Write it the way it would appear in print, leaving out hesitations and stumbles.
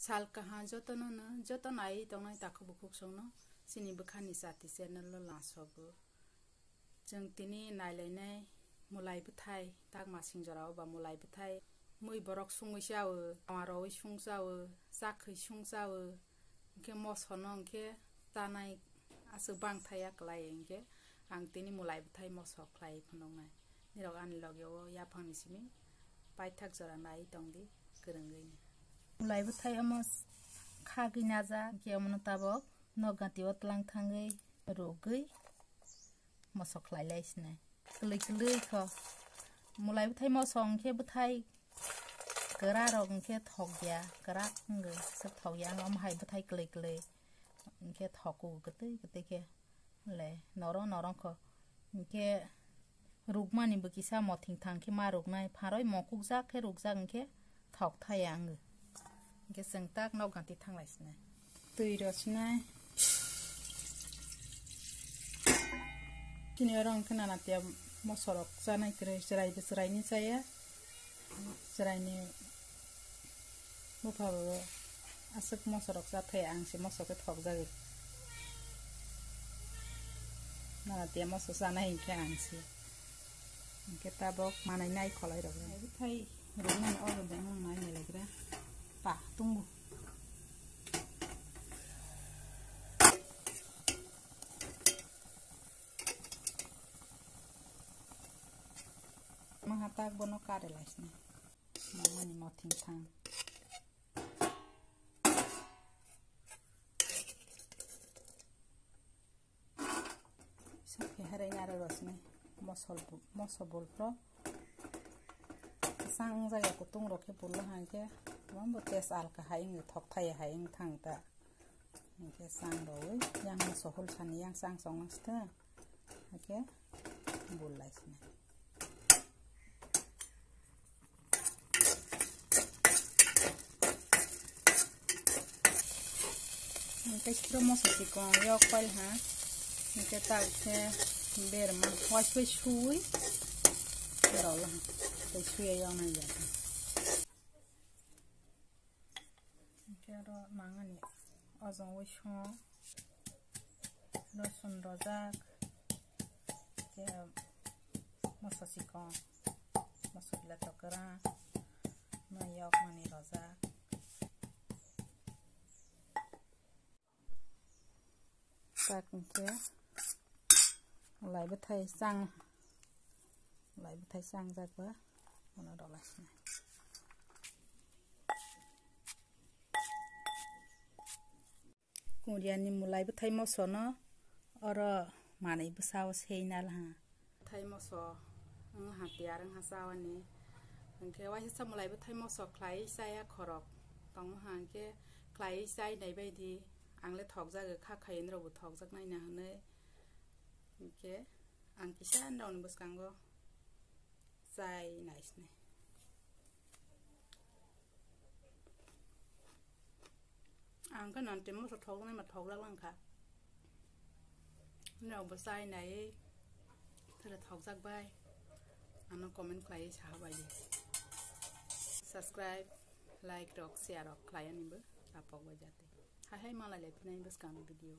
साल कहाँ जतन न जतन आई तंगनाय ताखो बुकुक संनो सिनि बखानि साथि चैनल ल लासबो जों तिनि नायलायनाय मुलाय बथाय ताक मासिं जराव बा मुलाय बथाय मै बरक सुङै जावो आमारoi सुं जावो जाखै सुं जावो के मसनो के जानाय आसो बांथाया क्लाय के आं तिनि मुलाय बथाय मसक क्लाय फनंनाय निरग आनि लगेव याफांनि सिमि पाइथाक जरा नाय तंदि गोरंगैनो मुलाय बथाय अमस खागिना जा के अमन ताबक नगाति अतलां थांगै रोगै मसक क्लाय लायसने कलै कलै ख मुलाय बथाय मसं के बथाय गरा रंग के थगया गरा हंगै सब थगया हम हाय बथाय कलै कलै के थको गते गते के ले नरं नरं ख के रुगमानि बकिसा मथिं थां के मारुगनाय फारय मकुक जा के रुगजा के थक थाया आंगो के जोंताक नगाति थांलायसने दै रसनाय किनि रंग खोनानातिया मसरक जानाय करे जराय बोसरायनि जाया जरायनि बुफाबो आसक मसरक जाथाय आंसे मसरक थक जागै नानातिया मसर जानाय के आंसे के ताबक मानाय नाय खलाय रग थाय रुनाय अर दे नाय नायलायग्रा पा तुंगु महाताक बनो कारे लासने मामानि मथिं थां साफे हराय नारा रसने मसबल प्र सांग जायगा को तुंग रखे बुल्ला हांके मम टेस आलका हायंग थकथाय हायंग थांता के सांग रवै yang मसहल सानि yang sang सं नस्ता के बुल्लासने cái promosi con yo quay ha cái tao ke ber ma quay quay chui rồi là cái chui yo này vậy cái đó mang anh ở trong quay cho nó xuân đó ra cái promosi con masuk la tokera nó yo mani đó ra tak ke lai bethai sang ra quá nó đỏ lại này kemudian ni mulai bethai moso no ora manai besau seinal ha thai moso ang hatiar ang hasawani angke wa hisa mulai bethai moso klai saya khorok tong ha ke klai sai nai baidi आंले थक जागो खाखायन रावबो थक जाग नायना हनै के आं किसा दाउन बसकांगो जाय नायसने आं का नन्ते मस थक नाय मा थक लागलांखा रावबो जाय नाय थरे थक जागबाय आनो कमेन्ट खालाय साहाबाय सब्सक्राइब लाइक रक शेयर रक खालायनिबो आपक बाय जाते हाय मालाय लेफिनाय बसकांग भिडिअ